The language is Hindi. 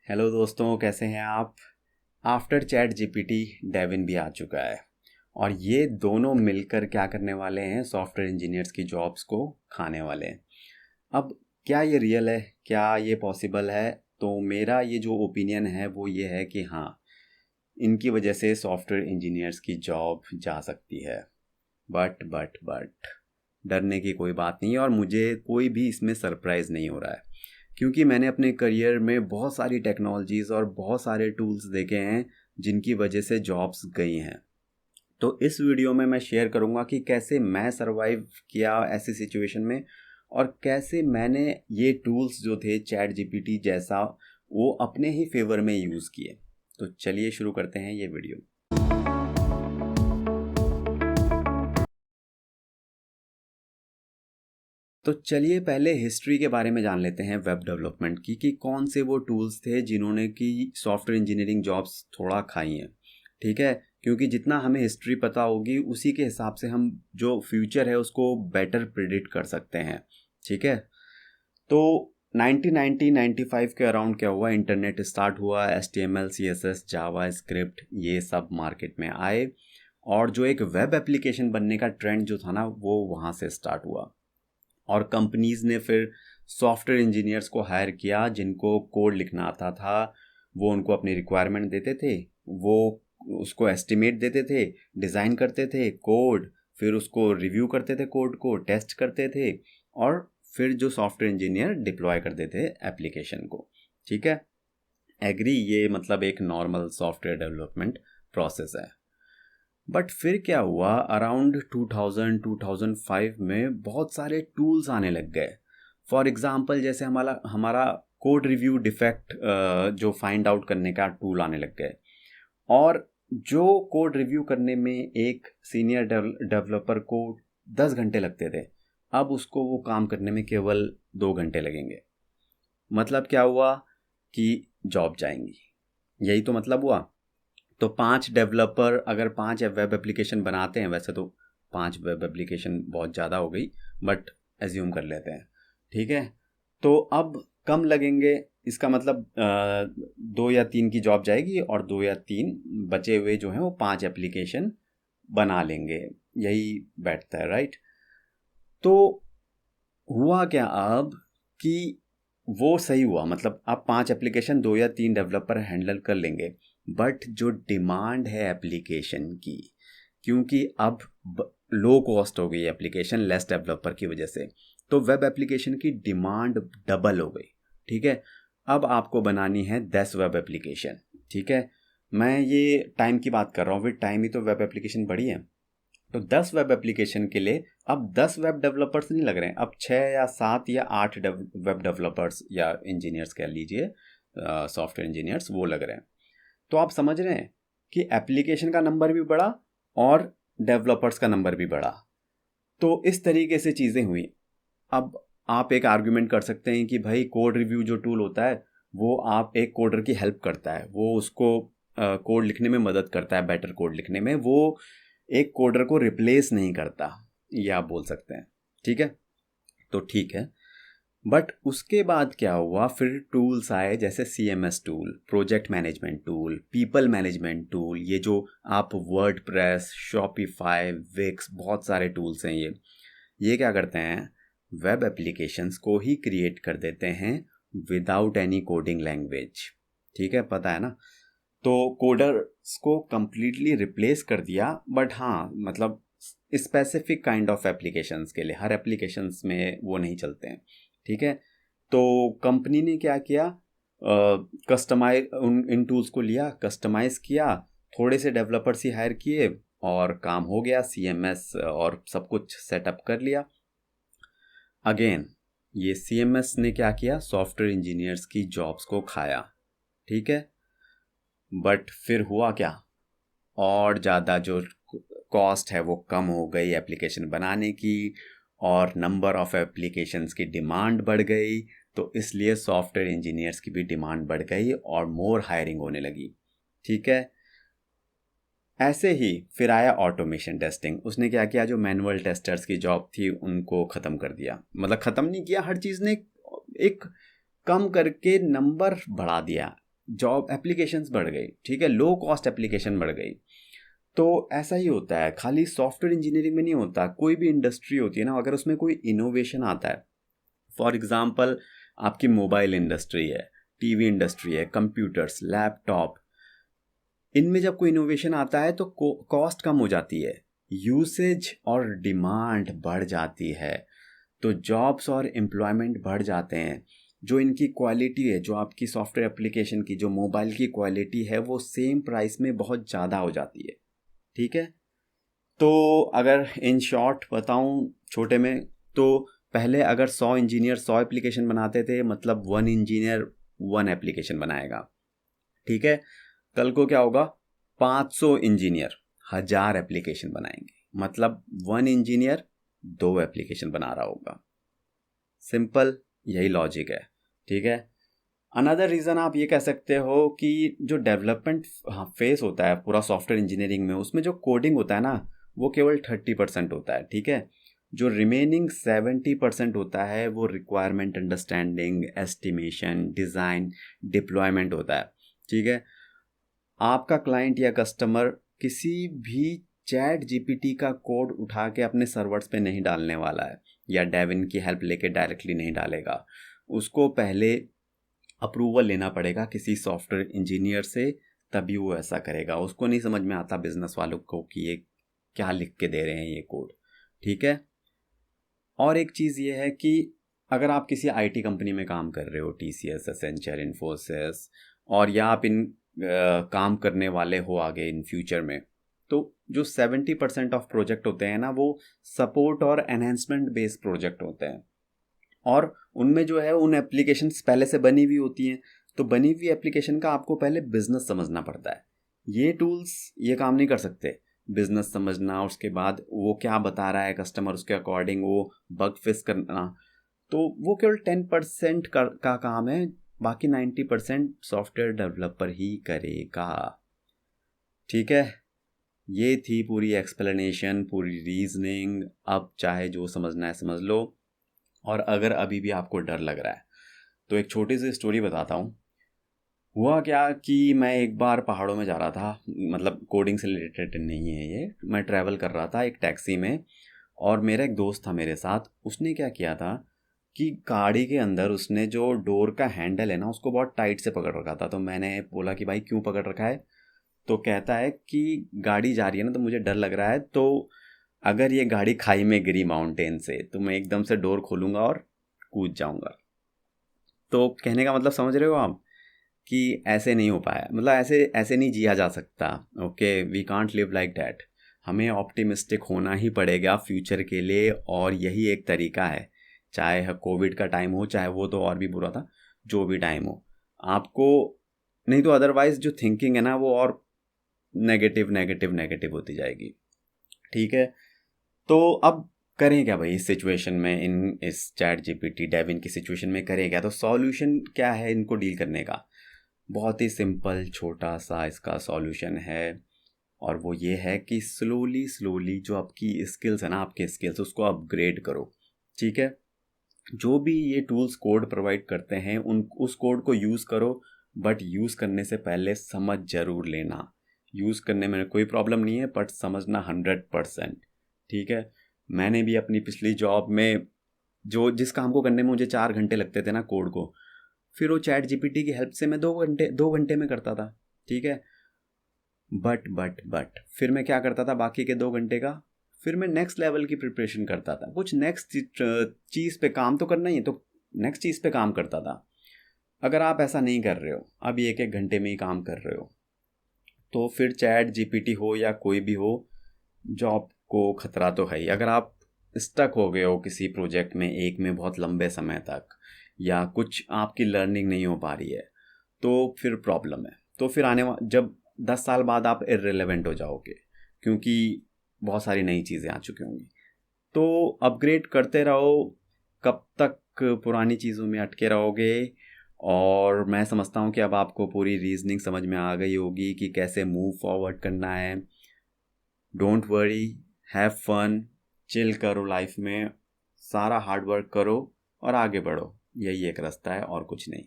हेलो दोस्तों, कैसे हैं आप। आफ्टर चैट जीपीटी डेविन भी आ चुका है और ये दोनों मिलकर क्या करने वाले हैं, सॉफ्टवेयर इंजीनियर्स की जॉब्स को खाने वाले हैं। अब क्या ये रियल है, क्या ये पॉसिबल है? तो मेरा ये जो ओपिनियन है वो ये है कि हाँ, इनकी वजह से सॉफ्टवेयर इंजीनियर्स की जॉब जा सकती है। बट डरने की कोई बात नहीं है और मुझे कोई भी इसमें सरप्राइज़ नहीं हो रहा है, क्योंकि मैंने अपने करियर में बहुत सारी टेक्नोलॉजीज़ और बहुत सारे टूल्स देखे हैं जिनकी वजह से जॉब्स गई हैं। तो इस वीडियो में मैं शेयर करूंगा कि कैसे मैं सरवाइव किया ऐसी सिचुएशन में और कैसे मैंने ये टूल्स जो थे चैट जीपीटी जैसा वो अपने ही फेवर में यूज़ किए। तो चलिए शुरू करते हैं ये वीडियो। तो चलिए पहले हिस्ट्री के बारे में जान लेते हैं वेब डेवलपमेंट की, कि कौन से वो टूल्स थे जिन्होंने कि सॉफ्टवेयर इंजीनियरिंग जॉब्स थोड़ा खाई हैं। ठीक है, क्योंकि जितना हमें हिस्ट्री पता होगी उसी के हिसाब से हम जो फ्यूचर है उसको बेटर प्रिडिक्ट कर सकते हैं। ठीक है, तो 1990-95 के अराउंड क्या हुआ, इंटरनेट स्टार्ट हुआ, HTML CSS जावा स्क्रिप्ट ये सब मार्केट में आए और जो एक वेब एप्लीकेशन बनने का ट्रेंड जो था ना वो वहाँ से स्टार्ट हुआ। और कंपनीज ने फिर सॉफ्टवेयर इंजीनियर्स को हायर किया जिनको कोड लिखना आता था। वो उनको अपनी रिक्वायरमेंट देते थे, वो उसको एस्टिमेट देते थे, डिज़ाइन करते थे कोड, फिर उसको रिव्यू करते थे, कोड को टेस्ट करते थे और फिर जो सॉफ्टवेयर इंजीनियर डिप्लॉय करते थे एप्लीकेशन को। ठीक है, एग्री, ये मतलब एक नॉर्मल सॉफ्टवेयर डेवलपमेंट प्रोसेस है। बट फिर क्या हुआ, अराउंड 2000-2005 में बहुत सारे टूल्स आने लग गए। फॉर एग्जांपल जैसे हमारा हमारा कोड रिव्यू डिफेक्ट जो फाइंड आउट करने का टूल आने लग गए और जो कोड रिव्यू करने में एक सीनियर डेवलपर को 10 घंटे लगते थे, अब उसको वो काम करने में केवल 2 घंटे लगेंगे। मतलब क्या हुआ कि जॉब जाएंगी, यही तो मतलब हुआ। तो 5 डेवलपर अगर 5 वेब एप्लीकेशन बनाते हैं, वैसे तो 5 वेब एप्लीकेशन बहुत ज़्यादा हो गई, बट एज्यूम कर लेते हैं। ठीक है, तो अब कम लगेंगे, इसका मतलब 2 या 3 की जॉब जाएगी और 2 या 3 बचे हुए जो हैं वो 5 एप्लीकेशन बना लेंगे, यही बैठता है, राइट। तो हुआ क्या अब कि वो सही हुआ, मतलब अब 5 एप्लीकेशन 2 या 3 डेवलपर हैंडल कर लेंगे। बट जो डिमांड है एप्लीकेशन की, क्योंकि अब लो कॉस्ट हो गई एप्लीकेशन लेस डेवलपर की वजह से, तो वेब एप्लीकेशन की डिमांड डबल हो गई। ठीक है, अब आपको बनानी है 10 वेब एप्लीकेशन। ठीक है, मैं ये टाइम की बात कर रहा हूँ, विद टाइम ही तो वेब एप्लीकेशन बढ़ी है। तो 10 वेब एप्लीकेशन के लिए अब 10 वेब डेवलपर्स नहीं लग रहे हैं, अब 6 या 7 या 8 वेब डेवलपर्स या इंजीनियर्स कह लीजिए, सॉफ्टवेयर इंजीनियर्स वो लग रहे हैं। तो आप समझ रहे हैं कि एप्लीकेशन का नंबर भी बढ़ा और डेवलपर्स का नंबर भी बढ़ा। तो इस तरीके से चीज़ें हुई। अब आप एक आर्ग्यूमेंट कर सकते हैं कि भाई कोड रिव्यू जो टूल होता है वो आप एक कोडर की हेल्प करता है, वो उसको कोड लिखने में मदद करता है, बेटर कोड लिखने में, वो एक कोडर को रिप्लेस नहीं करता, ये आप बोल सकते हैं। ठीक है, तो ठीक है। बट उसके बाद क्या हुआ, फिर टूल्स आए जैसे CMS tool, project management tool, people management tool, ये जो आप वर्डप्रेस, शॉपिफाई, विक्स, बहुत सारे टूल्स हैं। ये क्या करते हैं, वेब एप्लीकेशंस को ही क्रिएट कर देते हैं विदाउट एनी कोडिंग लैंग्वेज। ठीक है, पता है ना। तो कोडर्स को कंप्लीटली रिप्लेस कर दिया, बट हाँ मतलब स्पेसिफिक काइंड ऑफ एप्लीकेशंस के लिए, हर एप्लीकेशंस में वो नहीं चलते हैं। ठीक है, तो कंपनी ने क्या किया, कस्टमाइज इन टूल्स को लिया, कस्टमाइज किया, थोड़े से डेवलपर्स ही हायर किए और काम हो गया, CMS और सब कुछ सेटअप कर लिया। अगेन ये CMS ने क्या किया, सॉफ्टवेयर इंजीनियर्स की जॉब्स को खाया। ठीक है, बट फिर हुआ क्या, और ज़्यादा जो कॉस्ट है वो कम हो गई एप्लीकेशन बनाने की और नंबर ऑफ़ एप्लीकेशंस की डिमांड बढ़ गई, तो इसलिए सॉफ्टवेयर इंजीनियर्स की भी डिमांड बढ़ गई और मोर हायरिंग होने लगी। ठीक है, ऐसे ही फिर आया ऑटोमेशन टेस्टिंग। उसने क्या किया, जो मैनुअल टेस्टर्स की जॉब थी उनको ख़त्म कर दिया, मतलब ख़त्म नहीं किया, हर चीज़ ने एक कम करके नंबर बढ़ा दिया। जॉब एप्लीकेशंस बढ़ गई, ठीक है, लो कॉस्ट एप्लीकेशन बढ़ गई। तो ऐसा ही होता है, खाली सॉफ्टवेयर इंजीनियरिंग में नहीं होता, कोई भी इंडस्ट्री होती है ना, अगर उसमें कोई इनोवेशन आता है, फॉर एग्जांपल आपकी मोबाइल इंडस्ट्री है, टीवी इंडस्ट्री है, कंप्यूटर्स, लैपटॉप, इनमें जब कोई इनोवेशन आता है तो कॉस्ट कम हो जाती है, यूसेज और डिमांड बढ़ जाती है, तो जॉब्स और एम्प्लॉयमेंट बढ़ जाते हैं। जो इनकी क्वालिटी है, जो आपकी सॉफ्टवेयर एप्लीकेशन की, जो मोबाइल की क्वालिटी है, वो सेम प्राइस में बहुत ज़्यादा हो जाती है, ठीक है। तो अगर इन शॉर्ट बताऊं छोटे में, तो पहले अगर 100 इंजीनियर 100 एप्लीकेशन बनाते थे, मतलब 1 इंजीनियर 1 एप्लीकेशन बनाएगा, ठीक है। कल को क्या होगा, 500 इंजीनियर 1000 एप्लीकेशन बनाएंगे, मतलब 1 इंजीनियर 2 एप्लीकेशन बना रहा होगा। सिंपल यही लॉजिक है, ठीक है। अनदर रीज़न आप ये कह सकते हो कि जो डेवलपमेंट फेस होता है पूरा सॉफ्टवेयर इंजीनियरिंग में, उसमें जो कोडिंग होता है ना, वो केवल 30% होता है, ठीक है। जो रिमेनिंग 70% होता है वो requirement understanding, estimation, design, deployment होता है, ठीक है। आपका क्लाइंट या कस्टमर किसी भी चैट जीपीटी का कोड उठा के अपने सर्वर्स पे नहीं डालने वाला है, या डेविन की हेल्प लेके डायरेक्टली नहीं डालेगा। उसको पहले अप्रूवल लेना पड़ेगा किसी सॉफ्टवेयर इंजीनियर से, तभी वो ऐसा करेगा। उसको नहीं समझ में आता बिजनेस वालों को कि ये क्या लिख के दे रहे हैं ये कोड, ठीक है। और एक चीज़ ये है कि अगर आप किसी आईटी कंपनी में काम कर रहे हो, टीसीएस, एसेंचर, इन्फोसिस, और या आप इन काम करने वाले हो आगे इन फ्यूचर में, तो जो 70% ऑफ प्रोजेक्ट होते हैं ना, वो सपोर्ट और एनहेंसमेंट बेस्ड प्रोजेक्ट होते हैं, और उनमें जो है उन एप्लीकेशंस पहले से बनी हुई होती हैं। तो बनी हुई एप्लीकेशन का आपको पहले बिजनेस समझना पड़ता है, ये टूल्स ये काम नहीं कर सकते। बिजनेस समझना, उसके बाद वो क्या बता रहा है कस्टमर, उसके अकॉर्डिंग वो बग फिक्स करना, तो वो केवल 10% का काम है, बाकी 90% सॉफ्टवेयर डेवलपर ही करेगा, ठीक है। ये थी पूरी एक्सप्लेनेशन, पूरी रीजनिंग। अब चाहे जो समझना है समझ लो, और अगर अभी भी आपको डर लग रहा है तो एक छोटी सी स्टोरी बताता हूँ। हुआ क्या कि मैं एक बार पहाड़ों में जा रहा था, मतलब कोडिंग से रिलेटेड नहीं है ये, मैं ट्रैवल कर रहा था एक टैक्सी में, और मेरा एक दोस्त था मेरे साथ। उसने क्या किया था कि गाड़ी के अंदर उसने जो डोर का हैंडल है ना, उसको बहुत टाइट से पकड़ रखा था। तो मैंने बोला कि भाई क्यों पकड़ रखा है? तो कहता है कि गाड़ी जा रही है ना, तो मुझे डर लग रहा है, तो अगर ये गाड़ी खाई में गिरी माउंटेन से, तो मैं एकदम से डोर खोलूंगा और कूद जाऊंगा। तो कहने का मतलब समझ रहे हो आप कि ऐसे नहीं हो पाया, मतलब ऐसे ऐसे नहीं जिया जा सकता। Okay, we can't live like that. हमें ऑप्टिमिस्टिक होना ही पड़ेगा फ्यूचर के लिए, और यही एक तरीका है। चाहे कोविड का टाइम हो, चाहे वो तो और भी बुरा था, जो भी टाइम हो आपको, नहीं तो अदरवाइज जो थिंकिंग है ना वो और नेगेटिव नेगेटिव नेगेटिव होती जाएगी, ठीक है। तो अब करें क्या भाई इस सिचुएशन में, इस चैट जीपीटी डेविन की सिचुएशन में करें क्या? तो सॉल्यूशन क्या है इनको डील करने का? बहुत ही सिंपल छोटा सा इसका सॉल्यूशन है, और वो ये है कि स्लोली स्लोली जो आपकी स्किल्स है ना, आपके स्किल्स, उसको अपग्रेड करो, ठीक है। जो भी ये टूल्स कोड प्रोवाइड करते हैं उस कोड को यूज़ करो, बट यूज़ करने से पहले समझ ज़रूर लेना। यूज़ करने में कोई प्रॉब्लम नहीं है, बट समझना 100%, ठीक है। मैंने भी अपनी पिछली जॉब में जो जिस काम को करने में मुझे 4 घंटे लगते थे ना कोड को, फिर वो चैट जीपीटी की हेल्प से मैं 2 घंटे में करता था, ठीक है। बट फिर मैं क्या करता था बाकी के 2 घंटे का? फिर मैं नेक्स्ट लेवल की प्रिपरेशन करता था, कुछ नेक्स्ट चीज़ पे काम तो करना ही है, तो नेक्स्ट चीज़ पे काम करता था। अगर आप ऐसा नहीं कर रहे हो, अभी 1-1 घंटे में ही काम कर रहे हो, तो फिर चैट जीपीटी हो या कोई भी हो, जॉब को खतरा तो है ही। अगर आप स्टक हो गए हो किसी प्रोजेक्ट में एक में बहुत लंबे समय तक, या कुछ आपकी लर्निंग नहीं हो पा रही है, तो फिर प्रॉब्लम है। तो फिर जब 10 साल बाद आप इररिलेवेंट हो जाओगे, क्योंकि बहुत सारी नई चीज़ें आ चुकी होंगी। तो अपग्रेड करते रहो, कब तक पुरानी चीज़ों में अटके रहोगे? और मैं समझता हूँ कि अब आपको पूरी रीजनिंग समझ में आ गई होगी कि कैसे मूव फॉरवर्ड करना है। Don't worry, have fun, chill करो लाइफ में, सारा हार्ड वर्क करो और आगे बढ़ो। यही एक रास्ता है और कुछ नहीं।